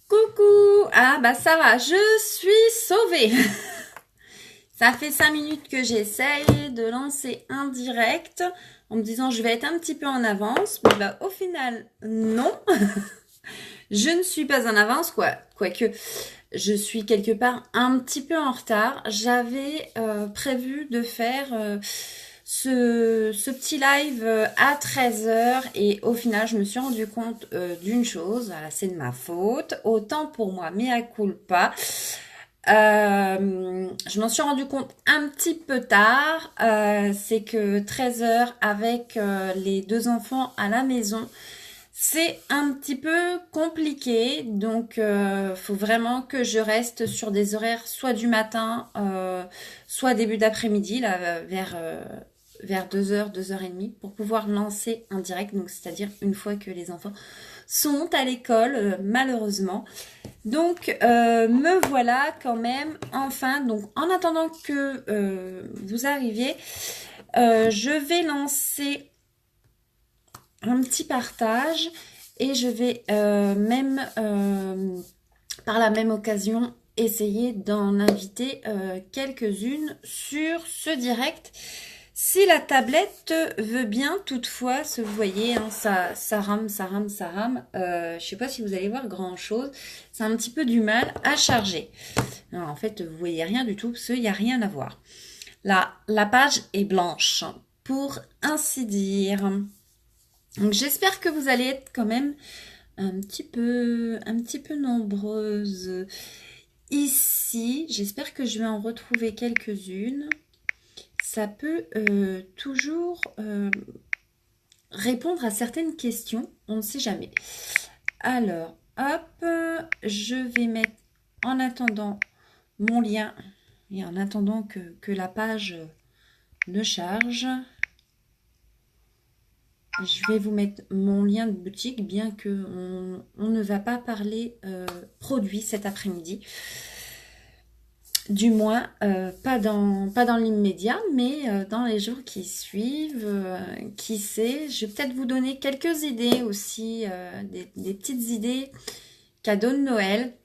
Coucou. Ah bah ça va, je suis sauvée. Ça fait 5 minutes que j'essaye de lancer un direct en me disant je vais être un petit peu en avance. Mais bah au final, non. Je ne suis pas en avance, quoique je suis quelque part un petit peu en retard. J'avais prévu de faire ce petit live à 13h et au final je me suis rendu compte d'une chose, c'est de ma faute, autant pour moi, mea culpa. Je m'en suis rendu compte un petit peu tard, c'est que 13h avec les deux enfants à la maison, c'est un petit peu compliqué, donc faut vraiment que je reste sur des horaires soit du matin, soit début d'après-midi, là, vers 2h, 2h30, pour pouvoir lancer un direct, donc c'est-à-dire une fois que les enfants sont à l'école, malheureusement. Donc me voilà quand même, enfin, donc en attendant que vous arriviez, je vais lancer un petit partage et je vais même par la même occasion essayer d'en inviter quelques-unes sur ce direct si la tablette veut bien. Toutefois, vous voyez, hein, ça rame. Je sais pas si vous allez voir grand chose, c'est un petit peu du mal à charger. Non, en fait vous voyez rien du tout parce qu'il n'y a rien à voir. Là la page est blanche pour ainsi dire. Donc j'espère que vous allez être quand même un petit peu nombreuses ici. J'espère que je vais en retrouver quelques-unes. Ça peut toujours répondre à certaines questions, on ne sait jamais. Alors, hop, je vais mettre en attendant mon lien et en attendant que la page ne charge. Je vais vous mettre mon lien de boutique, bien que on ne va pas parler produit cet après-midi. Du moins, pas dans l'immédiat, mais dans les jours qui suivent. Qui sait, je vais peut-être vous donner quelques idées aussi, des petites idées cadeaux de Noël,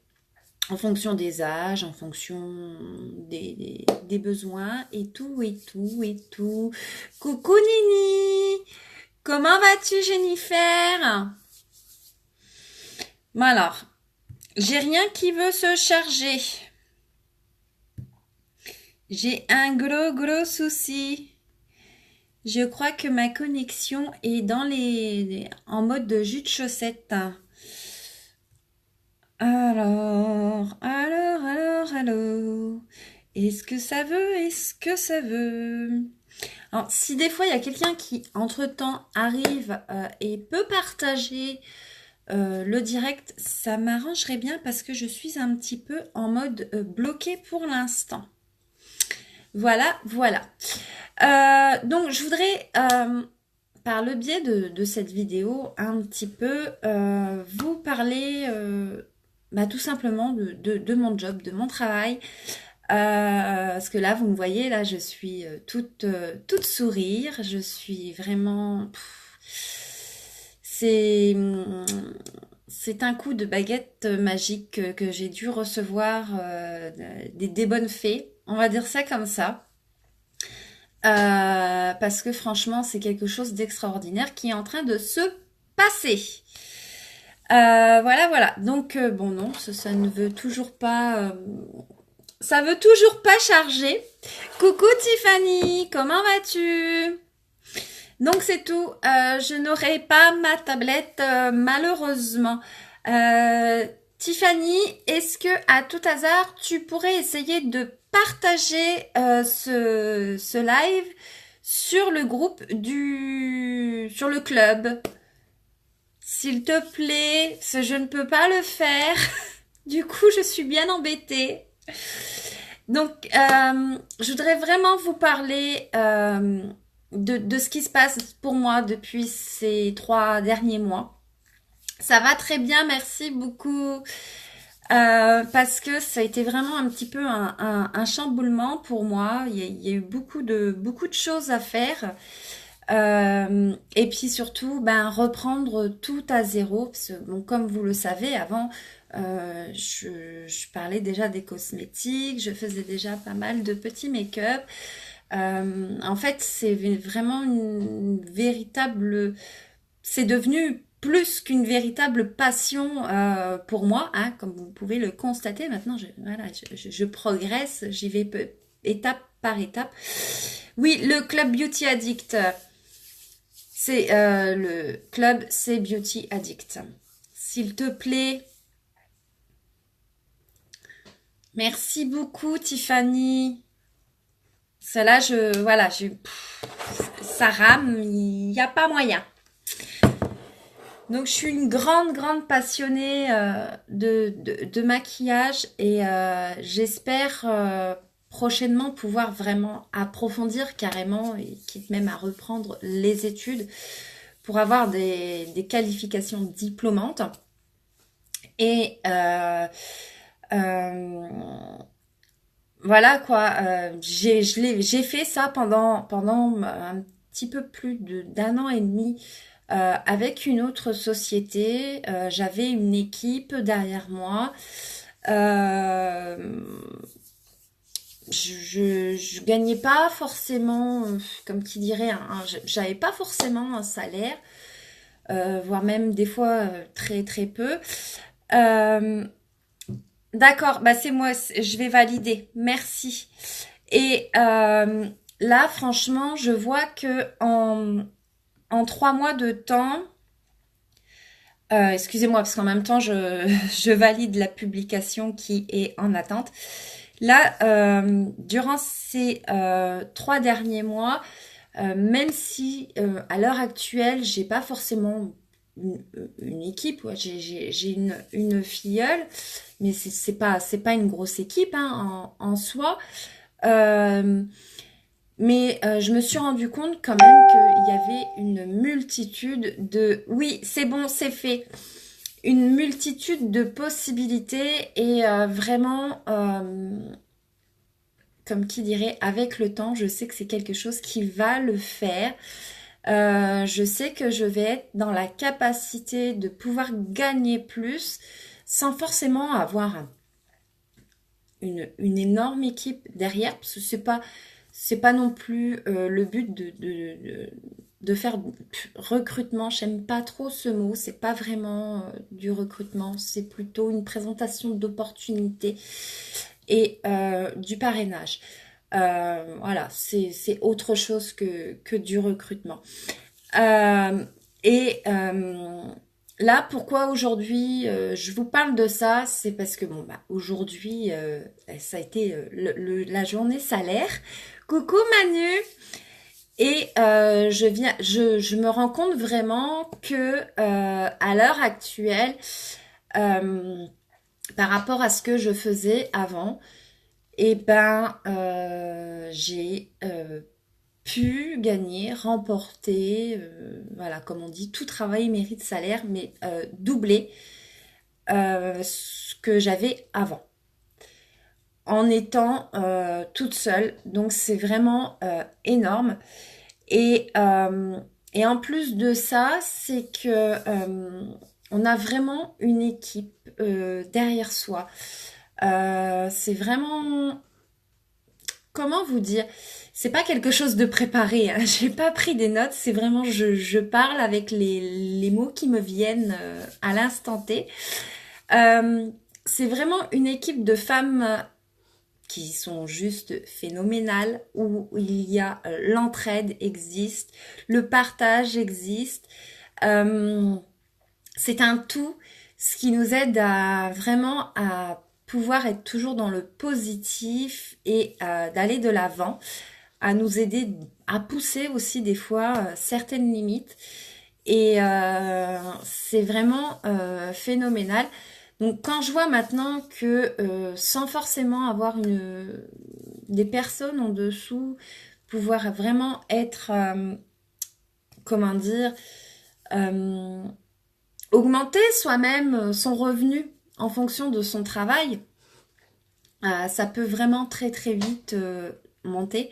en fonction des âges, en fonction des besoins, et tout. Coucou Nini! Comment vas-tu, Jennifer? Bon alors, j'ai rien qui veut se charger. J'ai un gros souci. Je crois que ma connexion est en mode de jus de chaussette. Alors. Est-ce que ça veut? Alors, si des fois il y a quelqu'un qui entre-temps arrive et peut partager le direct, ça m'arrangerait bien parce que je suis un petit peu en mode bloqué pour l'instant. Voilà. Donc je voudrais, par le biais de cette vidéo, un petit peu vous parler tout simplement de mon job, de mon travail. Parce que là, vous me voyez, là, je suis toute sourire. Je suis vraiment... C'est un coup de baguette magique que j'ai dû recevoir des bonnes fées. On va dire ça comme ça. Parce que franchement, c'est quelque chose d'extraordinaire qui est en train de se passer. Voilà. Donc, bon, non, ça ne veut toujours pas... ça veut toujours pas charger. Coucou Tiffany, comment vas-tu? Donc c'est tout. Je n'aurai pas ma tablette malheureusement. Tiffany, est-ce que à tout hasard tu pourrais essayer de partager ce live sur le groupe sur le club? S'il te plaît, parce que je ne peux pas le faire. Du coup, je suis bien embêtée. Donc, je voudrais vraiment vous parler de ce qui se passe pour moi depuis ces 3 derniers mois. Ça va très bien, merci beaucoup. Parce que ça a été vraiment un petit peu un chamboulement pour moi. Il y a eu beaucoup de choses à faire. Et puis surtout, ben, reprendre tout à zéro. Parce que, bon, comme vous le savez, avant, je parlais déjà des cosmétiques, je faisais déjà pas mal de petits make-up. En fait, c'est vraiment une véritable... C'est devenu plus qu'une véritable passion pour moi, hein, comme vous pouvez le constater. Maintenant, voilà, je progresse, j'y vais étape par étape. Oui, le Club Beauty Addict, c'est le club, c'est Beauty Addict. S'il te plaît, merci beaucoup, Tiffany. Cela, voilà, ça rame, il n'y a pas moyen. Donc, je suis une grande passionnée de maquillage et j'espère prochainement pouvoir vraiment approfondir carrément et quitte même à reprendre les études pour avoir des qualifications diplômantes. Et euh, voilà quoi, j'ai fait ça pendant un petit peu plus d'un an et demi avec une autre société. J'avais une équipe derrière moi. Euh, je gagnais pas forcément, comme qui dirait, j'avais pas forcément un salaire, voire même des fois très peu. Euh, d'accord, bah c'est moi, je vais valider. Merci. Et là, franchement, je vois que en 3 mois de temps, excusez-moi, parce qu'en même temps, je valide la publication qui est en attente. Là, durant ces 3 derniers mois, même si à l'heure actuelle, j'ai pas forcément une équipe, ouais, j'ai une filleule, mais c'est pas une grosse équipe hein, en soi. Euh, mais je me suis rendu compte quand même qu'il y avait une multitude de... Oui, c'est bon, c'est fait. Une multitude de possibilités et vraiment, comme qui dirait, avec le temps, je sais que c'est quelque chose qui va le faire. Je sais que je vais être dans la capacité de pouvoir gagner plus sans forcément avoir une énorme équipe derrière, parce que c'est pas non plus le but de faire recrutement. J'aime pas trop ce mot, c'est pas vraiment du recrutement, c'est plutôt une présentation d'opportunités et du parrainage. Voilà, c'est autre chose que du recrutement. Euh, et là, pourquoi aujourd'hui je vous parle de ça, c'est parce que bon, bah, aujourd'hui, ça a été la journée salaire. Coucou Manu! Et je me rends compte vraiment que à l'heure actuelle, euh, par rapport à ce que je faisais avant, et ben j'ai pu gagner, remporter, voilà, comme on dit, tout travail mérite salaire, mais doubler ce que j'avais avant, en étant toute seule. Donc c'est vraiment énorme. Et, euh, et en plus de ça, c'est que on a vraiment une équipe derrière soi. C'est vraiment, comment vous dire? C'est pas quelque chose de préparé, hein. J'ai pas pris des notes, c'est vraiment je parle avec les mots qui me viennent à l'instant T. Euh, c'est vraiment une équipe de femmes qui sont juste phénoménales, où il y a l'entraide existe, le partage existe. Euh, c'est un tout, ce qui nous aide à vraiment à pouvoir être toujours dans le positif et d'aller de l'avant, à nous aider à pousser aussi des fois certaines limites. Et c'est vraiment phénoménal. Donc quand je vois maintenant que sans forcément avoir des personnes en dessous, pouvoir vraiment être, comment dire, euh, augmenter soi-même son revenu en fonction de son travail, ça peut vraiment très vite monter.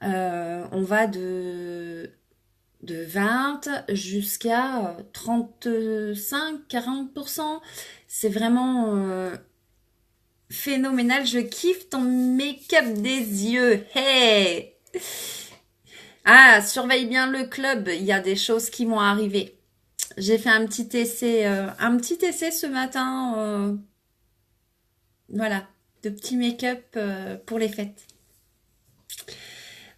On va de de 20 jusqu'à 35-40%. C'est vraiment phénoménal. Je kiffe ton make-up des yeux. Hey! Ah, surveille bien le club. Il y a des choses qui vont arriver. J'ai fait un petit essai ce matin. Voilà, de petits make-up pour les fêtes.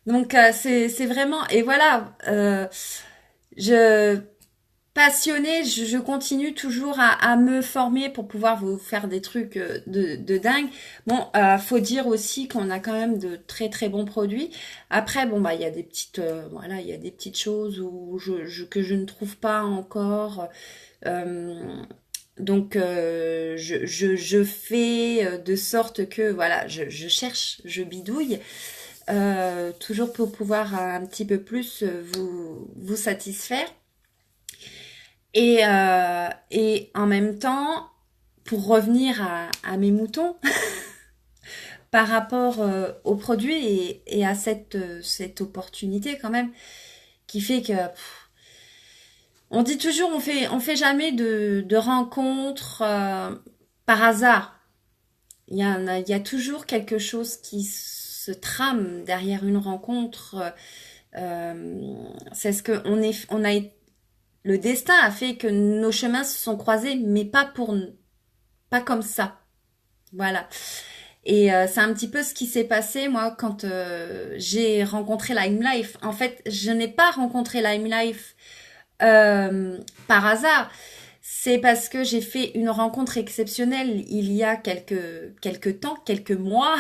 Donc c'est vraiment et voilà. Je passionnée, je continue toujours à me former pour pouvoir vous faire des trucs de dingue. Bon, faut dire aussi qu'on a quand même de très très bons produits. Après, bon bah il y a des petites voilà, il y a des petites choses où que je ne trouve pas encore. Euh, donc je fais de sorte que voilà, je cherche, je bidouille. Toujours pour pouvoir un petit peu plus vous satisfaire. Et en même temps, pour revenir à mes moutons, par rapport aux produits et à cette opportunité quand même, qui fait que on dit toujours on fait jamais de rencontres par hasard. Il y a toujours quelque chose qui se trame derrière une rencontre. C'est ce que on a le destin a fait que nos chemins se sont croisés, mais pas comme ça. Voilà. Et c'est un petit peu ce qui s'est passé moi quand j'ai rencontré Lime Life. En fait, je n'ai pas rencontré Lime Life par hasard. C'est parce que j'ai fait une rencontre exceptionnelle il y a quelques temps, quelques mois,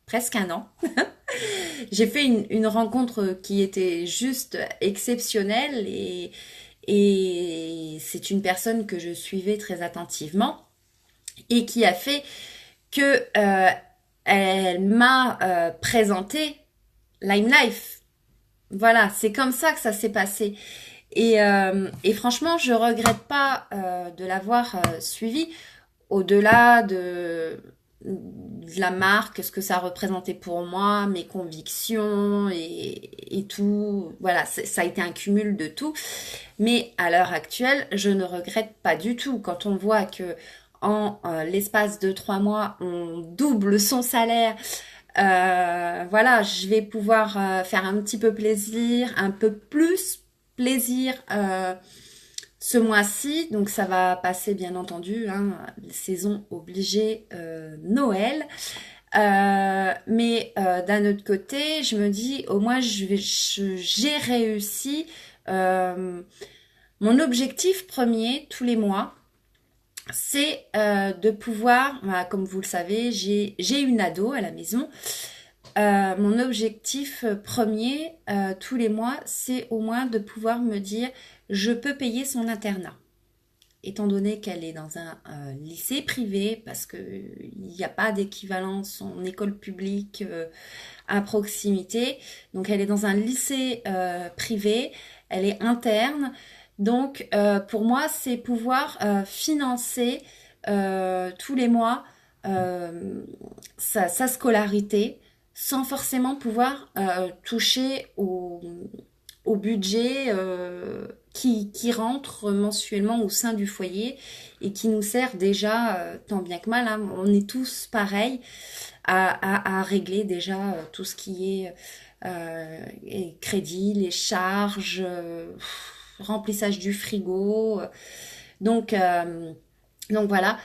presque un an. J'ai fait une rencontre qui était juste exceptionnelle et c'est une personne que je suivais très attentivement et qui a fait que elle m'a présenté Lime Life. Voilà, c'est comme ça que ça s'est passé. Et franchement, je regrette pas de l'avoir suivi au-delà de la marque, ce que ça représentait pour moi, mes convictions et tout. Voilà, ça a été un cumul de tout. Mais à l'heure actuelle, je ne regrette pas du tout. Quand on voit que en l'espace de 3 mois, on double son salaire, voilà, je vais pouvoir faire un petit peu plaisir, un peu plus plaisir ce mois-ci. Donc ça va passer bien entendu, hein, saison obligée Noël. Mais d'un autre côté, je me dis au moins j'ai réussi mon objectif premier tous les mois. C'est de pouvoir, voilà, comme vous le savez, j'ai une ado à la maison. Mon objectif premier tous les mois, c'est au moins de pouvoir me dire je peux payer son internat. Étant donné qu'elle est dans un lycée privé, parce qu'il n'y a pas d'équivalence en école publique à proximité, donc elle est dans un lycée privé, elle est interne, donc pour moi c'est pouvoir financer tous les mois sa scolarité sans forcément pouvoir toucher au budget qui rentre mensuellement au sein du foyer et qui nous sert déjà tant bien que mal, hein. On est tous pareils à régler déjà tout ce qui est crédit, les charges, remplissage du frigo. Donc, euh, donc voilà.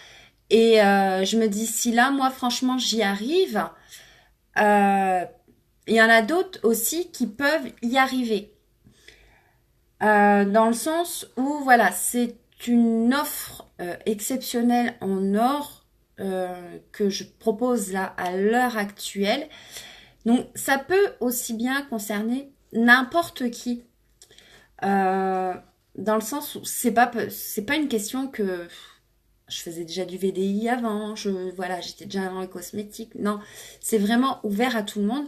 Et je me dis, si là, moi, franchement, j'y arrive, euh, il y en a d'autres aussi qui peuvent y arriver. Dans le sens où, voilà, c'est une offre exceptionnelle en or que je propose là à l'heure actuelle. Donc, ça peut aussi bien concerner n'importe qui. Euh, Dans le sens où c'est pas une question que je faisais déjà du VDI avant, voilà, j'étais déjà dans les cosmétiques. Non, c'est vraiment ouvert à tout le monde.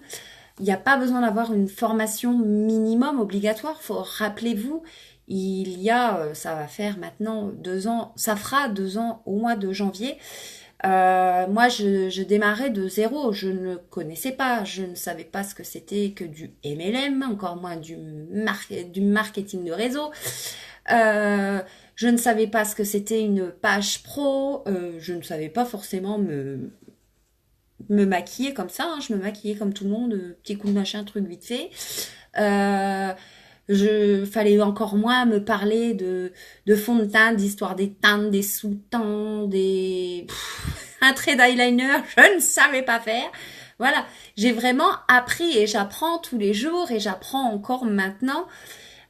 Il n'y a pas besoin d'avoir une formation minimum obligatoire. Rappelez-vous, ça va faire maintenant 2 ans, ça fera 2 ans au mois de janvier. Moi, je démarrais de zéro. Je ne connaissais pas. Je ne savais pas ce que c'était que du MLM, encore moins du marketing de réseau. Euh, je ne savais pas ce que c'était une page pro. Je ne savais pas forcément me maquiller comme ça, hein. Je me maquillais comme tout le monde, petit coup de machin, truc vite fait. Euh, fallait encore moins me parler de fond de teint, d'histoire des teintes, des sous-teintes, un trait d'eyeliner, je ne savais pas faire. Voilà, j'ai vraiment appris et j'apprends tous les jours et j'apprends encore maintenant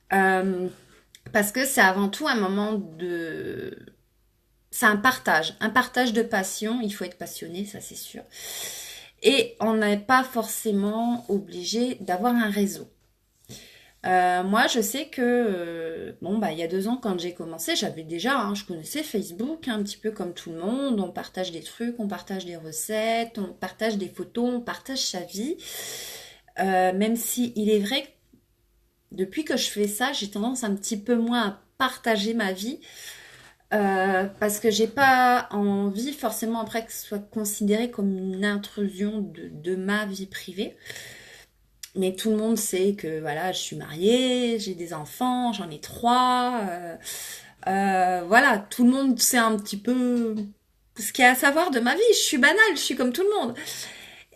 parce que c'est avant tout un moment de... C'est un partage de passion. Il faut être passionné, ça c'est sûr. Et on n'est pas forcément obligé d'avoir un réseau. Moi, je sais que, bon, bah, il y a 2 ans, quand j'ai commencé, j'avais déjà, hein, je connaissais Facebook, un petit peu comme tout le monde. On partage des trucs, on partage des recettes, on partage des photos, on partage sa vie. Même si il est vrai que depuis que je fais ça, j'ai tendance un petit peu moins à partager ma vie. Parce que j'ai pas envie forcément après que ce soit considéré comme une intrusion de ma vie privée. Mais tout le monde sait que voilà, je suis mariée, j'ai des enfants, j'en ai 3. Voilà, tout le monde sait un petit peu ce qu'il y a à savoir de ma vie. Je suis banale, je suis comme tout le monde.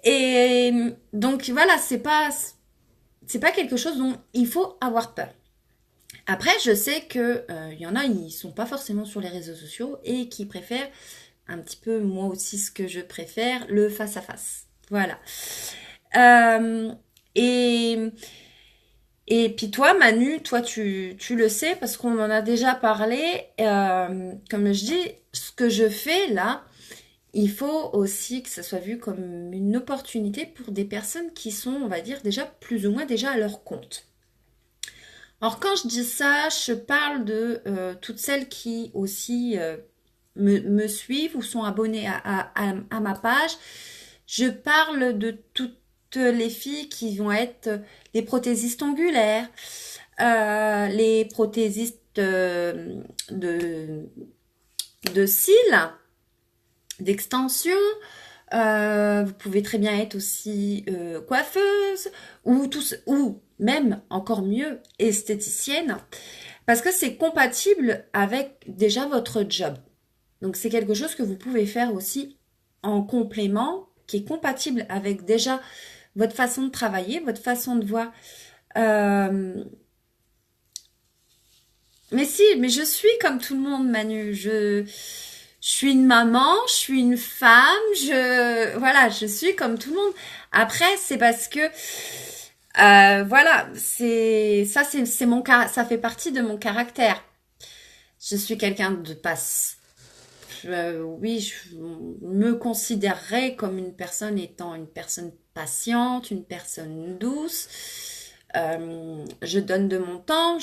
Et donc voilà, c'est pas quelque chose dont il faut avoir peur. Après, je sais que y en a, ils sont pas forcément sur les réseaux sociaux et qui préfèrent un petit peu moi aussi ce que je préfère, le face à face. Voilà. Euh, et et puis toi, Manu, toi, tu le sais parce qu'on en a déjà parlé. Comme je dis, ce que je fais là, il faut aussi que ça soit vu comme une opportunité pour des personnes qui sont, on va dire, déjà plus ou moins déjà à leur compte. Alors quand je dis ça, je parle de toutes celles qui aussi me suivent ou sont abonnées à ma page. Je parle de toutes les filles qui vont être les prothésistes ongulaires, les prothésistes de cils, d'extension. Vous pouvez très bien être aussi coiffeuse ou même encore mieux esthéticienne parce que c'est compatible avec déjà votre job. Donc c'est quelque chose que vous pouvez faire aussi en complément qui est compatible avec déjà votre façon de travailler, votre façon de voir. Euh, mais si, mais je suis comme tout le monde, Manu. Je suis une maman, je suis une femme, voilà, je suis comme tout le monde. Après, c'est parce que, voilà, c'est ça fait partie de mon caractère. Je suis quelqu'un de passe. Oui, je me considérerais comme une personne étant une personne patiente, une personne douce. Je donne de mon temps,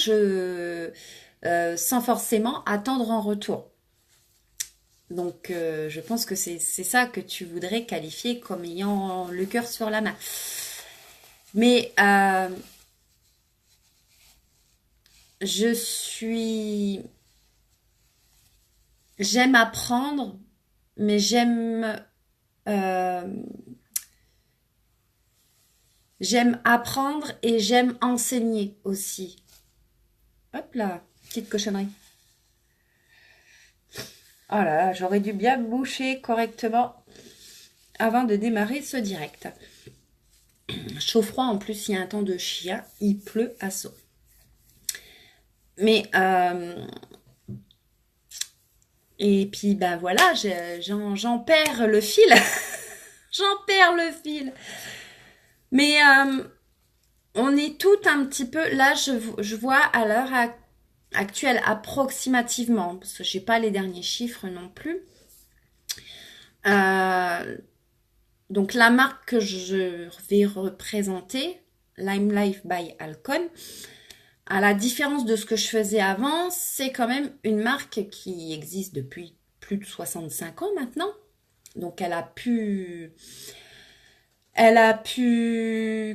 sans forcément attendre en retour. Donc, je pense que c'est ça que tu voudrais qualifier comme ayant le cœur sur la main. Mais je suis... J'aime apprendre, mais euh, j'aime apprendre et j'aime enseigner aussi. Hop là, petite cochonnerie. Oh là là, j'aurais dû bien me boucher correctement avant de démarrer ce direct. Chaud-froid, en plus, il y a un temps de chien, il pleut à saut. Mais, et puis, ben voilà, j'en perds le fil. J'en perds le fil. Mais on est tout un petit peu, là, je vois à l'heure actuelle, approximativement, parce que j'ai pas les derniers chiffres non plus. Euh, donc, la marque que je vais représenter, Lime Life by Alcon, à la différence de ce que je faisais avant, c'est quand même une marque qui existe depuis plus de 65 ans maintenant. Donc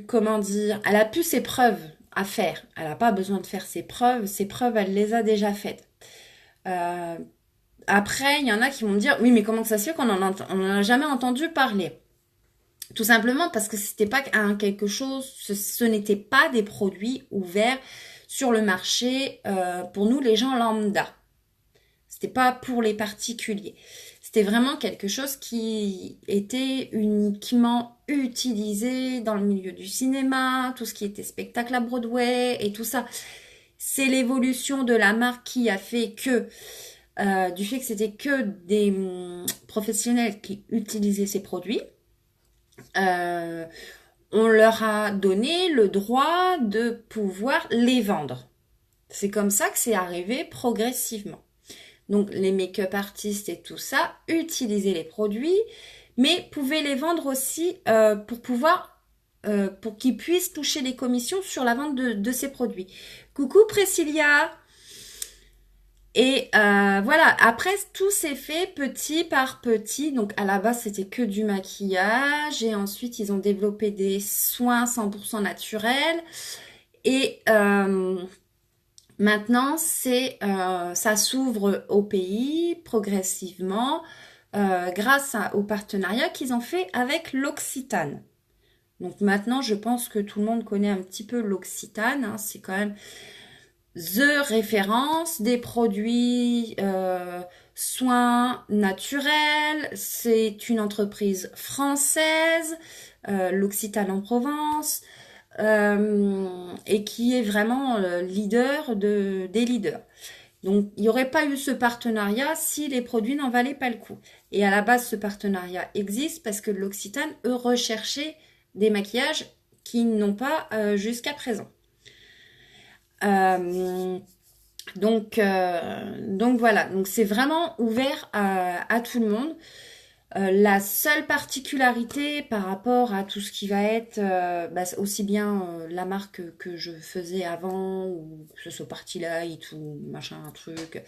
comment dire, elle a pu ses preuves à faire. Elle n'a pas besoin de faire ses preuves. Ses preuves, elle les a déjà faites. Euh, Après, il y en a qui vont me dire, oui, mais comment ça se fait qu'on en a jamais entendu parler? Tout simplement parce que c'était pas quelque chose, ce n'était pas des produits ouverts sur le marché pour nous les gens lambda. C'était pas pour les particuliers. C'était vraiment quelque chose qui était uniquement utilisé dans le milieu du cinéma, tout ce qui était spectacle à Broadway et tout ça. C'est l'évolution de la marque qui a fait que, du fait que c'était que des professionnels qui utilisaient ces produits, euh, on leur a donné le droit de pouvoir les vendre. C'est comme ça que c'est arrivé progressivement. Donc les make-up artistes et tout ça utilisaient les produits, mais pouvaient les vendre aussi pour qu'ils puissent toucher des commissions sur la vente de ces produits. Coucou Priscilla. Et voilà, après tout s'est fait petit par petit. Donc à la base c'était que du maquillage et ensuite ils ont développé des soins 100% naturels. Et maintenant ça s'ouvre au pays progressivement grâce au partenariat qu'ils ont fait avec l'Occitane. Donc maintenant je pense que tout le monde connaît un petit peu l'Occitane. Hein, c'est quand même The référence des produits soins naturels. C'est une entreprise française, l'Occitane en Provence, et qui est vraiment leader des leaders. Donc, il n'y aurait pas eu ce partenariat si les produits n'en valaient pas le coup. Et à la base, ce partenariat existe parce que l'Occitane, eux, recherchait des maquillages qui n'ont pas jusqu'à présent. Euh, donc voilà, donc c'est vraiment ouvert à tout le monde. La seule particularité par rapport à tout ce qui va être aussi bien la marque que je faisais avant, ou que ce soit Party Light ou machin, un truc,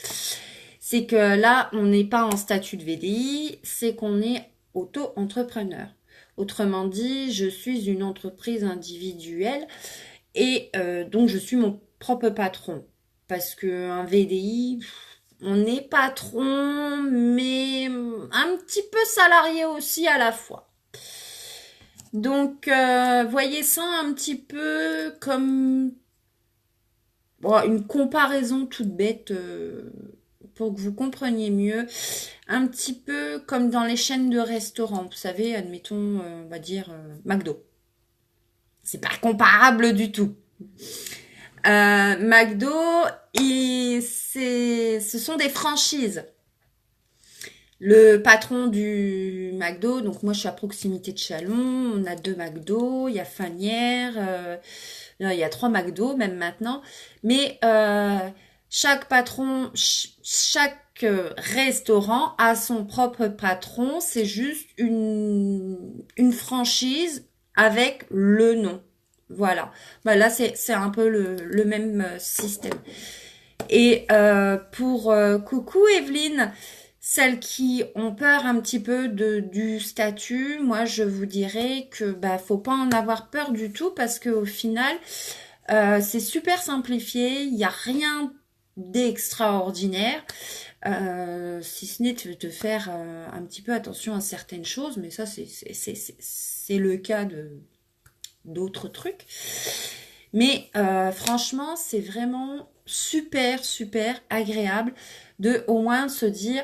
c'est que là, on n'est pas en statut de VDI, c'est qu'on est auto-entrepreneur. Autrement dit, je suis une entreprise individuelle et donc je suis mon propre patron. Parce qu'un VDI, on est patron, mais un petit peu salarié aussi à la fois. Donc, voyez ça un petit peu comme une comparaison toute bête pour que vous compreniez mieux. Un petit peu comme dans les chaînes de restaurants. Vous savez, admettons, on va dire McDo. C'est pas comparable du tout. McDo, ce sont des franchises. Le patron du McDo, donc moi je suis à proximité de Chalon, on a 2 McDo, il y a Fanière, il y a 3 McDo même maintenant, mais chaque patron, chaque restaurant a son propre patron, c'est juste une franchise avec le nom. Voilà. Bah là, c'est un peu le même système. Et pour coucou Evelyne, celles qui ont peur un petit peu du statut, moi je vous dirais que faut pas en avoir peur du tout parce qu'au final, c'est super simplifié, il n'y a rien d'extraordinaire. Si ce n'est de faire un petit peu attention à certaines choses, mais ça c'est le cas d'autres trucs. Mais franchement, c'est vraiment super, super agréable de au moins se dire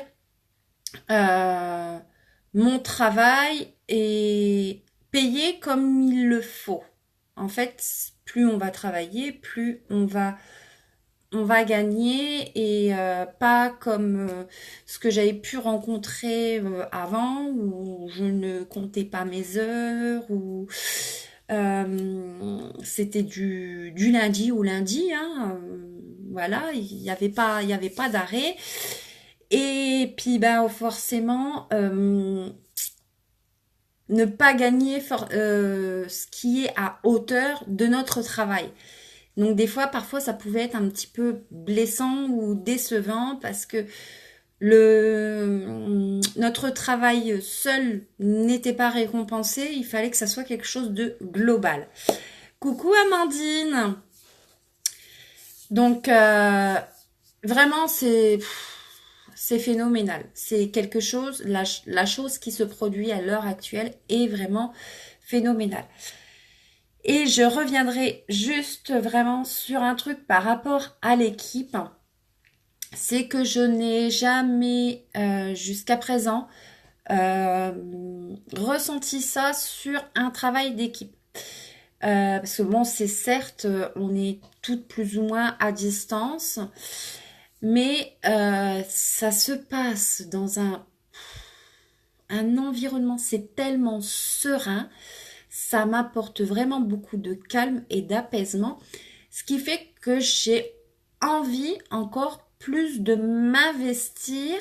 mon travail est payé comme il le faut. En fait, plus on va travailler, plus on va gagner et pas comme ce que j'avais pu rencontrer avant où je ne comptais pas mes heures ou c'était du lundi au lundi, hein, voilà, il y avait pas d'arrêt. Et puis forcément ne pas gagner ce qui est à hauteur de notre travail. Donc des fois, parfois, ça pouvait être un petit peu blessant ou décevant parce que notre travail seul n'était pas récompensé. Il fallait que ça soit quelque chose de global. Coucou Amandine. Donc vraiment, c'est phénoménal. C'est quelque chose, la chose qui se produit à l'heure actuelle est vraiment phénoménale. Et je reviendrai juste vraiment sur un truc par rapport à l'équipe. C'est que je n'ai jamais, jusqu'à présent, ressenti ça sur un travail d'équipe. Parce que bon, c'est certes, on est toutes plus ou moins à distance, mais ça se passe dans un environnement, c'est tellement serein, ça m'apporte vraiment beaucoup de calme et d'apaisement, ce qui fait que j'ai envie encore plus de m'investir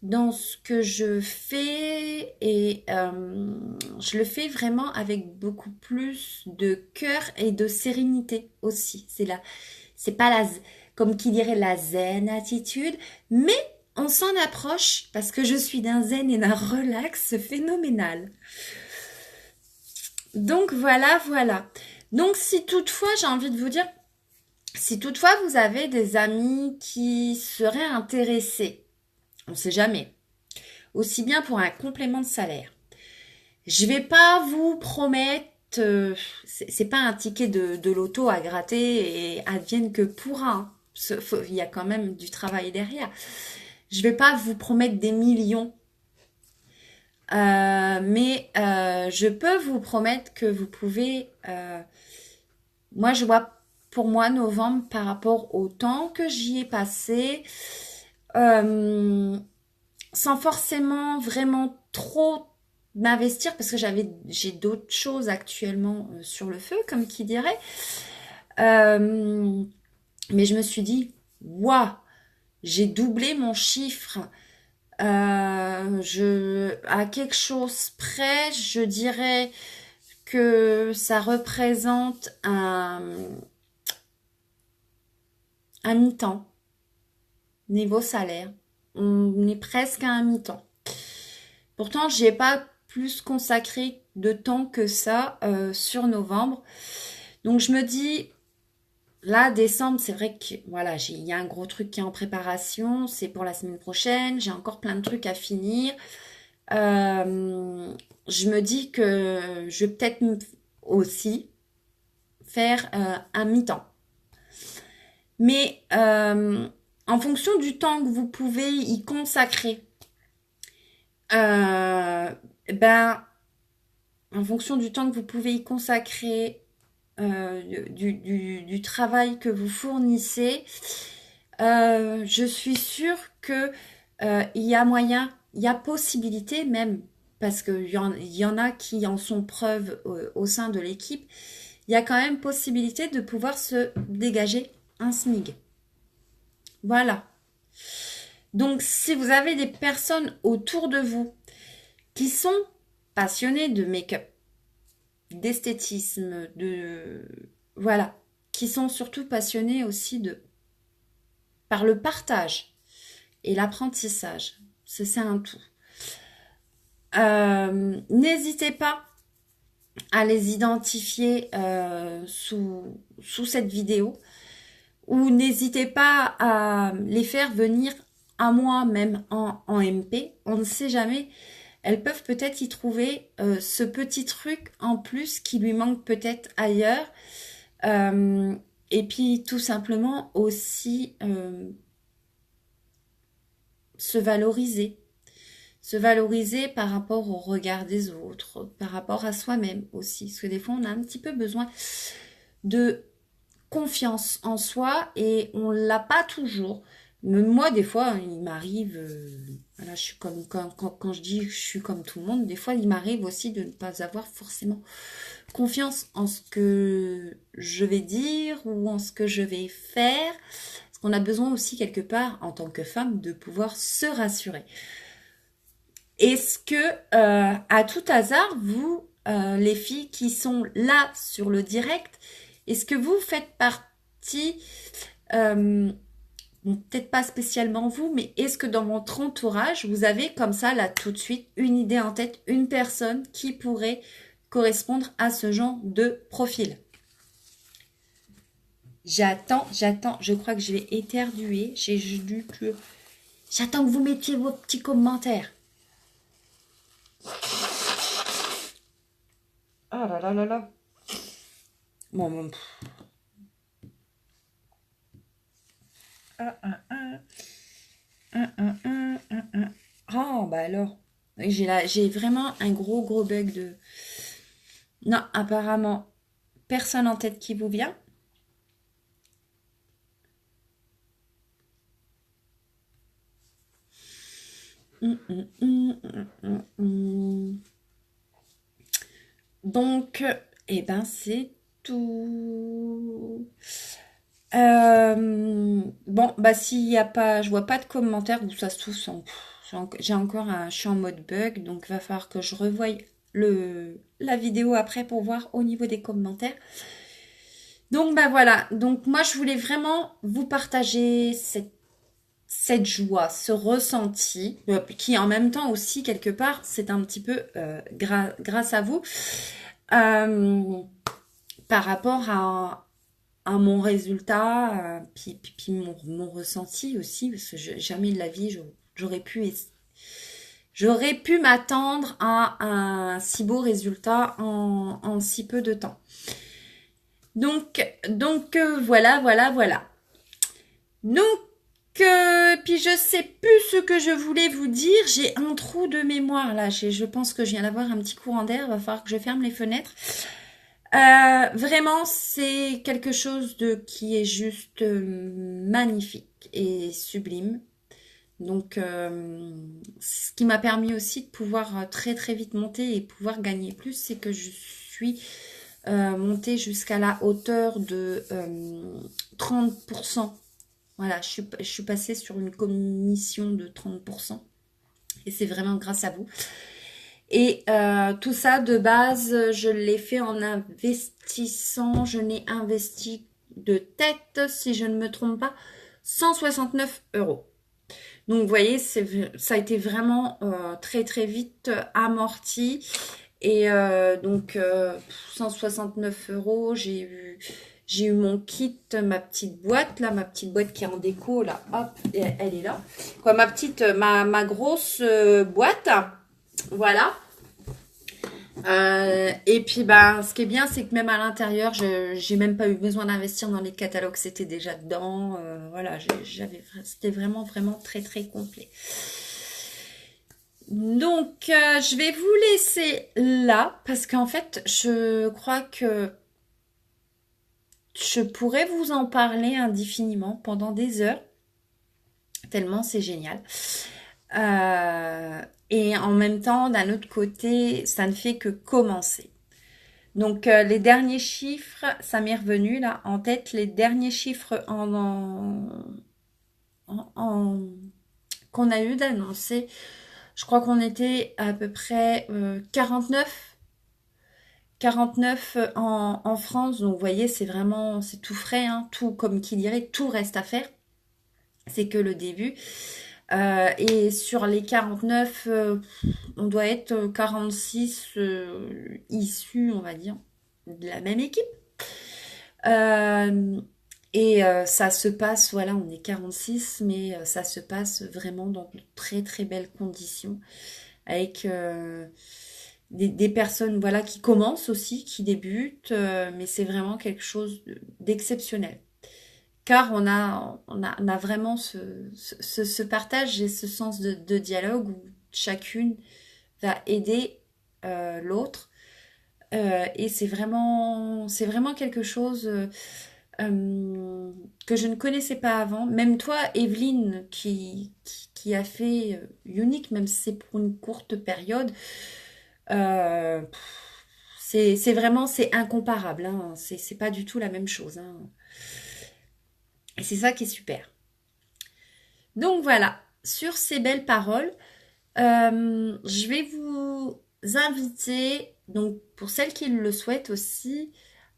dans ce que je fais et je le fais vraiment avec beaucoup plus de cœur et de sérénité aussi. C'est pas comme qui dirait la zen attitude, mais on s'en approche parce que je suis d'un zen et d'un relax phénoménal. Donc voilà, voilà. Donc si toutefois, j'ai envie de vous dire, si toutefois vous avez des amis qui seraient intéressés, on ne sait jamais, aussi bien pour un complément de salaire. Je vais pas vous promettre, c'est pas un ticket de loto à gratter et advienne que pourra. Hein. Il y a quand même du travail derrière. Je vais pas vous promettre des millions, mais je peux vous promettre que vous pouvez. Moi, je vois pour moi novembre par rapport au temps que j'y ai passé. Sans forcément vraiment trop m'investir parce que j'ai d'autres choses actuellement sur le feu, comme qui dirait. Mais je me suis dit, waouh, j'ai doublé mon chiffre. À quelque chose près, je dirais que ça représente un mi-temps niveau salaire. On est presque à un mi-temps. Pourtant, j'ai pas plus consacré de temps que ça sur novembre. Donc je me dis, là, décembre, c'est vrai que voilà, il y a un gros truc qui est en préparation. C'est pour la semaine prochaine. J'ai encore plein de trucs à finir. Je me dis que je vais peut-être aussi faire un mi-temps. Mais en fonction du temps que vous pouvez y consacrer, ben, en fonction du temps que vous pouvez y consacrer, du travail que vous fournissez, je suis sûre que il y a moyen, il y a possibilité même, parce qu'il y en a qui en sont preuve au sein de l'équipe, il y a quand même possibilité de pouvoir se dégager un SMIG. Voilà. Donc, si vous avez des personnes autour de vous qui sont passionnées de make-up, d'esthétisme, voilà, qui sont surtout passionnées aussi par le partage et l'apprentissage, c'est un tout. N'hésitez pas à les identifier sous cette vidéo ou n'hésitez pas à les faire venir à moi même en MP. On ne sait jamais. Elles peuvent peut-être y trouver ce petit truc en plus qui lui manque peut-être ailleurs. Et puis tout simplement aussi se valoriser. Se valoriser par rapport au regard des autres, par rapport à soi-même aussi. Parce que des fois, on a un petit peu besoin de confiance en soi et on l'a pas toujours. Moi, des fois, il m'arrive, voilà, je suis comme quand je dis que je suis comme tout le monde, des fois, il m'arrive aussi de ne pas avoir forcément confiance en ce que je vais dire ou en ce que je vais faire. Parce qu'on a besoin aussi quelque part, en tant que femme, de pouvoir se rassurer. Est-ce que, à tout hasard, vous, les filles qui sont là sur le direct, est-ce que vous faites partie, bon, peut-être pas spécialement vous, mais est-ce que dans votre entourage, vous avez comme ça, là, tout de suite, une idée en tête, une personne qui pourrait correspondre à ce genre de profil? J'attends, je crois que je vais éternuer. J'attends que vous mettiez vos petits commentaires. Ah là là là là. Bon, bon. Oh, bah alors. J'ai vraiment un gros bug de... Non, apparemment, personne en tête qui vous vient. Donc, eh ben, c'est tout. Bon, bah s'il y a pas, je vois pas de commentaires où ça se trouve, j'ai encore je suis en mode bug, donc va falloir que je revoie la vidéo après pour voir au niveau des commentaires. Donc bah voilà, donc moi je voulais vraiment vous partager cette joie, ce ressenti, qui en même temps aussi quelque part, c'est un petit peu grâce à vous, euh, par rapport à mon résultat, puis mon ressenti aussi, parce que jamais de la vie j'aurais pu m'attendre à un si beau résultat en si peu de temps. Donc voilà. Donc, puis je sais plus ce que je voulais vous dire. J'ai un trou de mémoire là. Je pense que je viens d'avoir un petit courant d'air. Va falloir que je ferme les fenêtres. Vraiment, c'est quelque chose qui est juste magnifique et sublime. Donc, ce qui m'a permis aussi de pouvoir très vite monter et pouvoir gagner plus, c'est que je suis montée jusqu'à la hauteur de 30%. Voilà, je suis passée sur une commission de 30%. Et c'est vraiment grâce à vous. Et tout ça, de base, je l'ai fait en investissant. Je n'ai investi de tête, si je ne me trompe pas, 169 euros. Donc, vous voyez, ça a été vraiment très vite amorti. Et donc, 169 euros, j'ai eu mon kit, ma petite boîte, là, ma petite boîte qui est en déco, là, hop, elle est là. Quoi, ma grosse boîte, voilà. Et puis, ben, ce qui est bien, c'est que même à l'intérieur, j'ai même pas eu besoin d'investir dans les catalogues, c'était déjà dedans. Voilà, c'était vraiment très complet. Donc, je vais vous laisser là, parce qu'en fait, je crois que je pourrais vous en parler indéfiniment pendant des heures, tellement c'est génial. Et en même temps, d'un autre côté, ça ne fait que commencer. Donc, les derniers chiffres, ça m'est revenu là en tête, les derniers chiffres qu'on a eu d'annoncer. Je crois qu'on était à peu près 49 en France. Donc, vous voyez, c'est tout frais, hein, tout, comme qui dirait, tout reste à faire. C'est que le début. Et sur les 49, on doit être 46 issus, on va dire, de la même équipe. Euh, et ça se passe, voilà, on est 46, mais ça se passe vraiment dans de très belles conditions, avec des personnes, voilà, qui commencent aussi, qui débutent, mais c'est vraiment quelque chose d'exceptionnel. Car on a vraiment ce partage et ce sens de dialogue où chacune va aider l'autre. Et c'est vraiment quelque chose que je ne connaissais pas avant. Même toi, Evelyne, qui a fait Unique, même si c'est pour une courte période, euh, c'est incomparable. Hein. C'est pas du tout la même chose. Hein. Et c'est ça qui est super. Donc voilà, sur ces belles paroles, je vais vous inviter, donc pour celles qui le souhaitent aussi,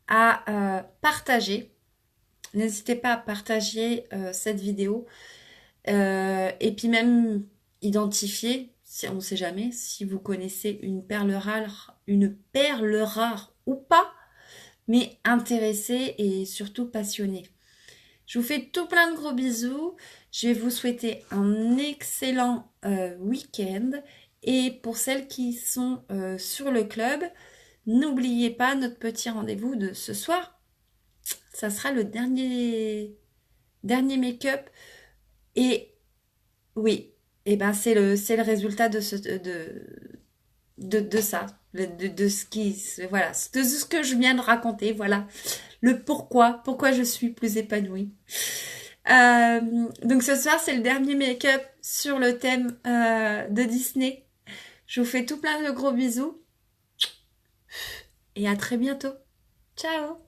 à partager. N'hésitez pas à partager cette vidéo et puis même identifier, si on ne sait jamais, si vous connaissez une perle rare ou pas, mais intéressée et surtout passionnée. Je vous fais tout plein de gros bisous. Je vais vous souhaiter un excellent week-end. Et pour celles qui sont sur le club, n'oubliez pas notre petit rendez-vous de ce soir. Ça sera le dernier make-up. Et oui, et ben c'est le résultat de ça, de ce qui, voilà, de ce que je viens de raconter, voilà, le pourquoi je suis plus épanouie. Donc ce soir, c'est le dernier make-up sur le thème de Disney. Je vous fais tout plein de gros bisous et à très bientôt. Ciao!